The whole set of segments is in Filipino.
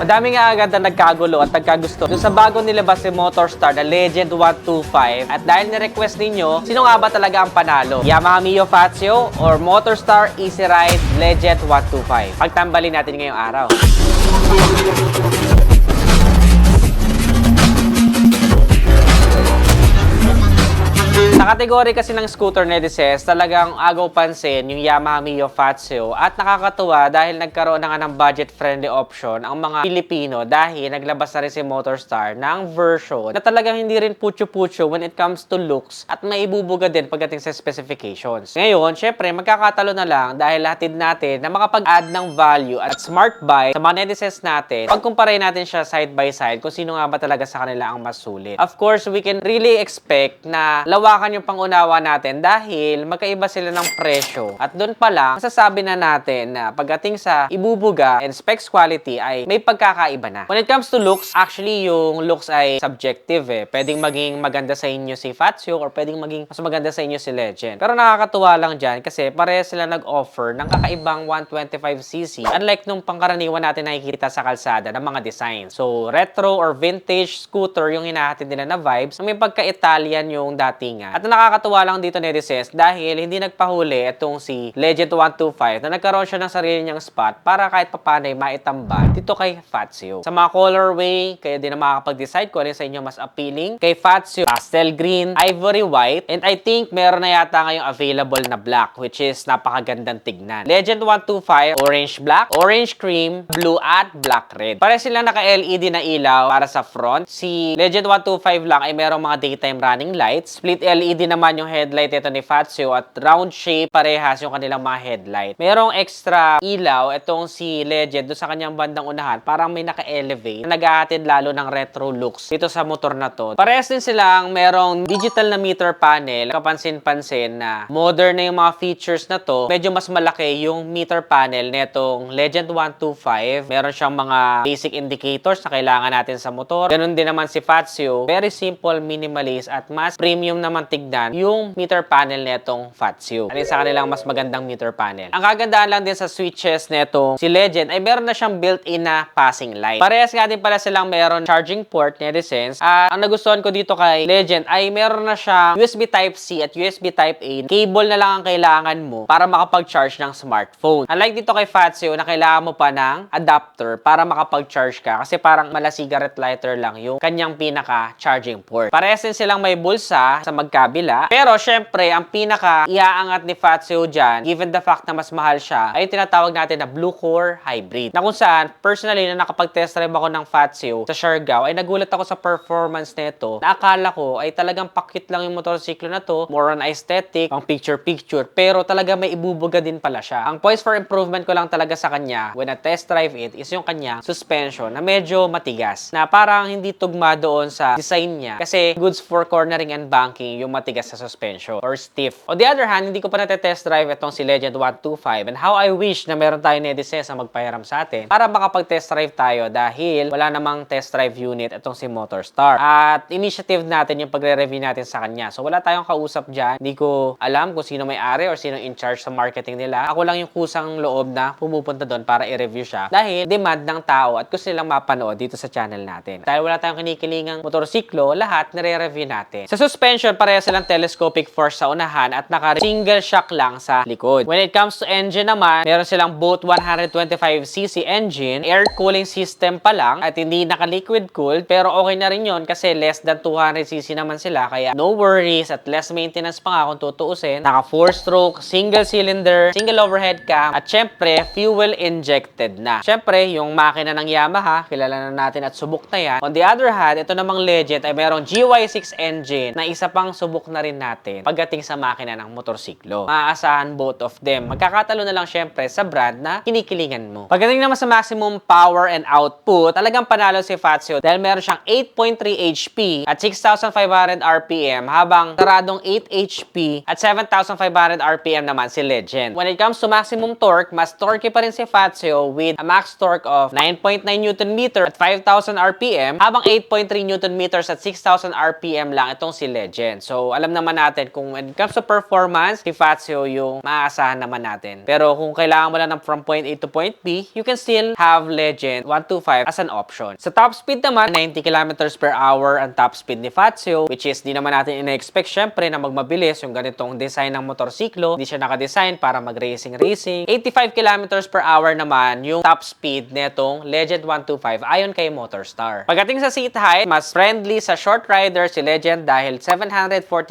Madami nga agad na nagkagulo at nagkagusto doon sa bago nilabas si Motorstar na Legend 125. At dahil ni-request ninyo, sino nga ba talaga ang panalo? Yamaha Mio Fazio or Motorstar Easy Ride Legend 125? Pagtambalin natin ngayong araw. Sa kategory kasi ng scooter netizens, talagang agaw pansin yung Yamaha Mio Fazio at nakakatuwa dahil nagkaroon na nga ng budget-friendly option ang mga Pilipino dahil naglabas na rin si Motorstar ng version na talagang hindi rin putyo-putyo when it comes to looks at may ibubuga din pagdating sa specifications. Ngayon, syempre, magkakatalo na lang dahil hatid natin na makapag-add ng value at smart buy sa mga netizens natin pagkumpare natin siya side by side kung sino nga ba talaga sa kanila ang mas sulit. Of course, we can really expect na lawakan yung pangunawa natin dahil magkaiba sila ng presyo. At doon pa lang, masasabi na natin na pagdating sa ibubuga and specs quality ay may pagkakaiba na. When it comes to looks, actually yung looks ay subjective eh. Pwedeng maging maganda sa inyo si Fazio or pwedeng maging mas maganda sa inyo si Legend. Pero nakakatuwa lang dyan kasi pareha sila nag-offer ng kakaibang 125cc unlike nung pangkaraniwan natin nakikita sa kalsada ng mga design. So, retro or vintage scooter yung hinahatid nila na vibes na may pagka-Italian yung datingan. At nakakatuwa lang dito netizens dahil hindi nagpahuli itong si Legend 125 na nagkaroon siya ng sarili niyang spot para kahit papano ay maitambal dito kay Fazio. Sa mga colorway, kayo din na makakapag-decide kung alin sa inyo mas appealing. Kay Fazio, pastel green, ivory white, and I think meron na yata ngayong available na black which is napakagandang tignan. Legend 125, orange black, orange cream, blue at black red. Pare silang naka-LED na ilaw para sa front. Si Legend 125 lang ay merong mga daytime running lights. Split LED naman yung headlight ito ni Fazio at round shape parehas yung kanilang mga headlight. Merong extra ilaw itong si Legend doon sa kanyang bandang unahan, parang may naka-elevate na nag-aatid lalo ng retro looks dito sa motor na to. Parehas din silang merong digital na meter panel. Kapansin-pansin na modern na yung mga features na to. Medyo mas malaki yung meter panel netong Legend 125. Meron siyang mga basic indicators na kailangan natin sa motor. Ganun din naman si Fazio. Very simple, minimalist at mas premium naman tignan yung meter panel netong Fazio. Alin sa kanilang mas magandang meter panel. Ang kagandaan lang din sa switches netong si Legend ay meron na siyang built-in na passing light. Parehas nga din pala silang meron charging port netizens. Ang nagustuhan ko dito kay Legend ay meron na siyang USB Type-C at USB Type-A. Cable na lang ang kailangan mo para makapag-charge ng smartphone. Unlike dito kay Fazio na kailangan mo pa ng adapter para makapag-charge ka kasi parang mala cigarette lighter lang yung kanyang pinaka-charging port. Parehas din silang may bulsa sa magkabila. Pero syempre, ang pinaka iaangat ni Fazio dyan, given the fact na mas mahal siya, ay tinatawag natin na Blue Core Hybrid. Na kung saan, personally, na nakapag-test drive ako ng Fazio sa Siargao, ay nagulat ako sa performance nito na akala ko ay talagang pakit lang yung motorsiklo na to, more on aesthetic, pang picture-picture, pero talaga may ibubuga din pala siya. Ang points for improvement ko lang talaga sa kanya when I test drive it is yung kanyang suspension na medyo matigas, na parang hindi tugma doon sa design niya kasi goods for cornering and banking yung matigas sa suspension or stiff. On the other hand, hindi ko pa natetest drive itong si Legend 125 and how I wish na meron tayo netizens na magpahiram sa atin para makapag-test drive tayo dahil wala namang test drive unit itong si Motorstar. At initiative natin yung pagre-review natin sa kanya. So wala tayong kausap dyan. Hindi ko alam kung sino may-ari or sino in charge sa marketing nila. Ako lang yung kusang loob na pumupunta doon para i-review siya dahil demand ng tao at gusto nilang mapanood dito sa channel natin. Dahil wala tayong kinikilingang motorsiklo, lahat nire-review natin. Sa suspension, pareha silang telescopic force sa unahan at naka-single shock lang sa likod. When it comes to engine naman, meron silang both 125cc engine, air cooling system pa lang at hindi naka-liquid cooled, pero okay na rin yun kasi less than 200cc naman sila kaya no worries at less maintenance pa nga kung tutuusin. Naka 4-stroke, single cylinder, single overhead cam at syempre fuel injected na. Syempre yung makina ng Yamaha, kilala na natin at subok na yan. On the other hand, ito namang Legend ay merong GY6 engine na isa pang subok na rin natin pagdating sa makina ng motorsiklo. Maaasahan both of them. Magkakatalo na lang syempre sa brand na kinikilingan mo. Pagdating naman sa maximum power and output, talagang panalo si Fazio dahil meron siyang 8.3 HP at 6,500 RPM habang saradong 8 HP at 7,500 RPM naman si Legend. When it comes to maximum torque, mas torque pa rin si Fazio with a max torque of 9.9 Nm at 5,000 RPM habang 8.3 Nm at 6,000 RPM lang itong si Legend. So So, alam naman natin kung when it comes to performance, si Fazio yung maaasahan naman natin. Pero kung kailangan mo lang ng from point A to point B, you can still have Legend 125 as an option. Sa top speed naman, 90 kilometers per hour ang top speed ni Fazio, which is di naman natin ina-expect syempre na magmabilis yung ganitong design ng motorsiklo. Hindi siya naka-design para mag-racing. 85 kilometers per hour naman yung top speed netong Legend 125 ayon kay Motorstar. Pagdating sa seat height, mas friendly sa short rider si Legend dahil 740mm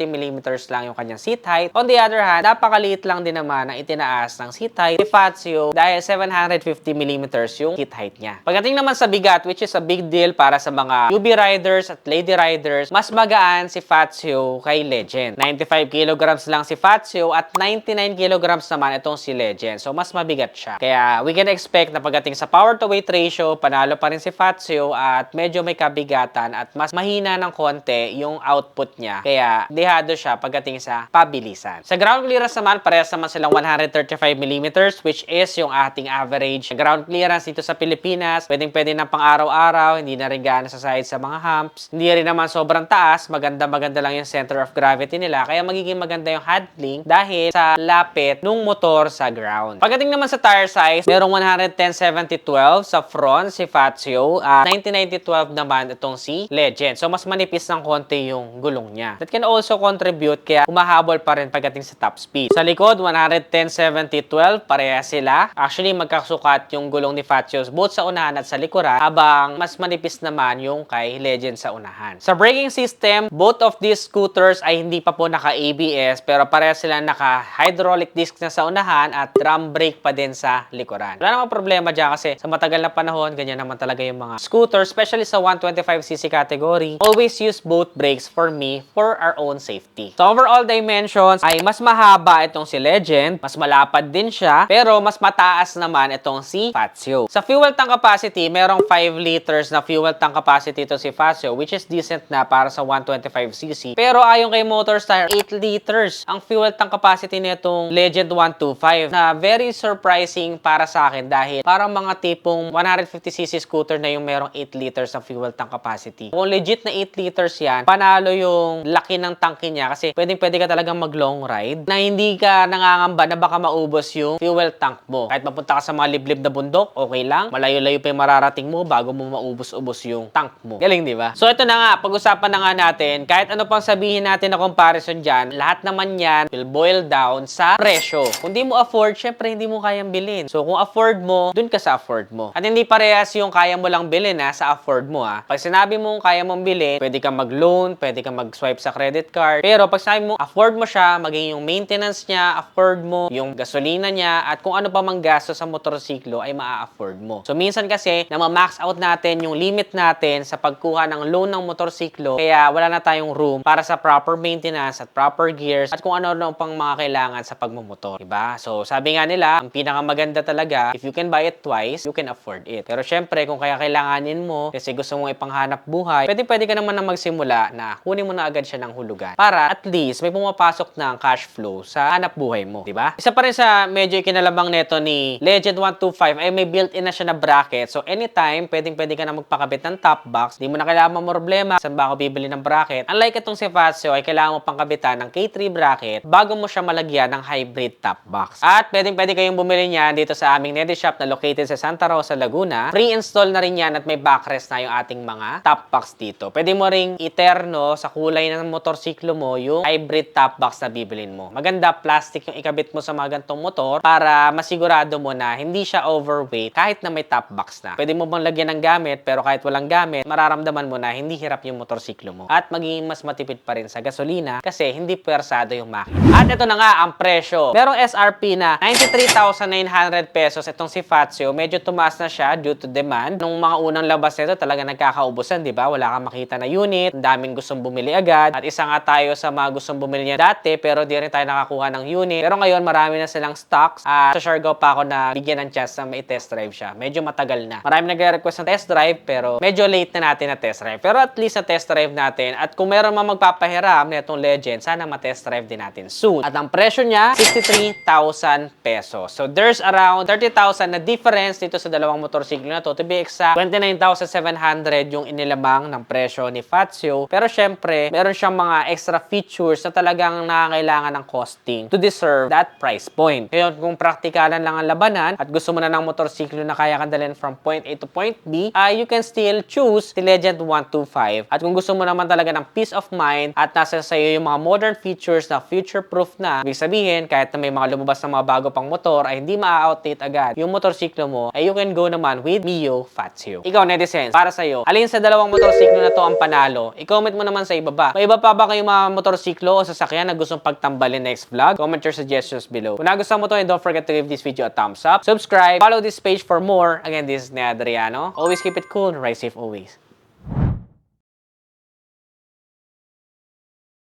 lang yung kanyang seat height. On the other hand, napakaliit lang din naman ang itinaas ng seat height ni Fazio dahil 750mm yung seat height niya. Pagdating naman sa bigat, which is a big deal para sa mga newbie riders at lady riders, mas magaan si Fazio kay Legend. 95 kilograms lang si Fazio at 99 kilograms naman itong si Legend. So, mas mabigat siya. Kaya, we can expect na pagdating sa power to weight ratio, panalo pa rin si Fazio at medyo may kabigatan at mas mahina ng konti yung output niya. Kaya, dehado siya pagdating sa pabilisan. Sa ground clearance naman, parehas naman silang 135mm, which is yung ating average ground clearance dito sa Pilipinas. Pwedeng-pwede na pang araw-araw, hindi na rin gaano sa side sa mga humps. Hindi rin naman sobrang taas, maganda-maganda lang yung center of gravity nila. Kaya magiging maganda yung handling dahil sa lapit nung motor sa ground. Pagdating naman sa tire size, merong 110-70-12 sa front si Fazio at 90-90-12 naman itong si Legend. So, mas manipis ng konti yung gulong niya. That can also contribute kaya humahabol pa rin pagdating sa top speed. Sa likod, 110-70-12, pareha sila. Actually, magkasukat yung gulong ni Fazio both sa unahan at sa likuran, habang mas manipis naman yung kay Legend sa unahan. Sa braking system, both of these scooters ay hindi pa po naka-ABS pero pareha sila naka-hydraulic disc na sa unahan at drum brake pa din sa likuran. Wala namang problema dyan kasi sa matagal na panahon, ganyan naman talaga yung mga scooters, especially sa 125cc category. Always use both brakes for me for our own safety. So overall dimensions ay mas mahaba itong si Legend, mas malapad din siya, pero mas mataas naman itong si Fazio. Sa fuel tank capacity, merong 5 liters na fuel tank capacity ito si Fazio, which is decent na para sa 125cc. Pero ayon kay Motorstar, 8 liters ang fuel tank capacity nitong Legend 125 na very surprising para sa akin dahil parang mga tipong 150cc scooter na yung merong 8 liters na fuel tank capacity. Kung legit na 8 liters yan, panalo yung laki ng tanke niya kasi pwede ka talagang mag long ride na hindi ka nangangamba na baka maubos yung fuel tank mo. Kahit mapunta ka sa mga liblib na bundok, okay lang. Malayo-layo pa yung mararating mo bago mo maubos-ubos yung tank mo. Galing, di ba? So ito na nga, pag-usapan na nga natin, kahit ano pang sabihin natin na comparison dyan, lahat naman yan will boil down sa presyo. Kung di mo afford, syempre hindi mo kayang bilhin. So kung afford mo, dun ka sa afford mo. At hindi parehas yung kaya mo lang bilhin sa afford mo Pag sinabi mong kaya mong bilhin, pwede kang mag-loan, pwede kang mag-swipe sa credit card. Pero pag sinabi mong afford mo siya, maging yung maintenance niya, afford mo, yung gasolina niya, at kung ano pa mang gasto sa motorsiklo ay maa-afford mo. So minsan kasi, na-max out natin yung limit natin sa pagkuha ng loan ng motorsiklo, kaya wala na tayong room para sa proper maintenance at proper gears at kung ano-ano pang mga kailangan sa pagmumotor. Diba? So sabi nga nila, ang pinakamaganda talaga, if you can buy it twice, you can afford it. Pero syempre, kung kaya kailanganin mo, kasi gusto mong ipanghanap buhay, pwede ka naman na magsimula na kunin mo na agad siya ng hulugan para at least may pumapasok ng cash flow sa hanap buhay mo. Diba? Isa pa rin sa medyo ikinalabang neto ni Legend 125 ay may built-in na siya na bracket. So anytime, pwede ka na magpakabit ng top box. Di mo na kailangan problema saan ba ako bibili ng bracket. Unlike itong si Fazio ay kailangan mo pang kabitan ng K3 bracket bago mo siya malagyan ng hybrid top box. At pwede kayong bumili niyan dito sa aming Nedi Shop na located sa Santa Rosa, Laguna. Pre-install na rin yan at may backrest na yung ating mga top box dito. Pwede mo ring iterno sa kulay ng motorsiklo mo yung hybrid top box na bibilin mo. Maganda, plastic yung ikabit mo sa mga gantong motor para masigurado mo na hindi siya overweight kahit na may top box na. Pwede mo bang lagyan ng gamit pero kahit walang gamit, mararamdaman mo na hindi hirap yung motorsiklo mo. At magiging mas matipid pa rin sa gasolina kasi hindi pwersado yung makina. At ito na nga ang presyo. Merong SRP na 93,900 pesos itong si Fazio. Medyo tumaas na siya due to demand. Nung mga unang labas nito talaga nagkakaubusan, di ba? Wala kang makita na unit, ang daming gustong bumili agad. At isa nga tayo sa mga gustong bumili niya dati pero di rin tayo nakakuha ng unit. Pero ngayon marami na silang stocks. At sa Siargao pa ako na bigyan ng chance na may test drive siya. Medyo matagal na. Marami nagre-request ng test drive pero medyo late na natin na test drive. Pero at least na test drive natin. At kung meron man magpapahiram na itong Legend, sana ma-test drive din natin soon. At ang presyo niya, 63,000 pesos. So there's around 30,000 na difference dito sa dalawang motorsiklo na to. To be exact, 29,700 yung inilamang ng presyo ni Fazio. Pero syempre, meron siyang mga mga extra features na talagang nakakailangan ng costing to deserve that price point. Ngayon, kung praktikalan lang ang labanan at gusto mo na ng motorsiklo na kaya kang dalhin from point A to point B, you can still choose the Legend 125. At kung gusto mo naman talaga ng peace of mind at nasa sa'yo yung mga modern features na future-proof na, ibig sabihin, kahit na may mga lumabas na mga bago pang motor, ay hindi ma-outdate agad yung motorsiklo mo, ay you can go naman with Mio Fazio. Ikaw, netizens, para sa'yo, alin sa dalawang motorsiklo na to ang panalo? I-comment mo naman sa ibaba. May iba pa ba kayong mga motorsiklo o sasakyan na gustong pagtambalin next vlog? Comment your suggestions below. Kung nagustuhan mo to, don't forget to give this video a thumbs up, subscribe, follow this page for more. Again, this is Nea Adriano. Always keep it cool and ride safe always.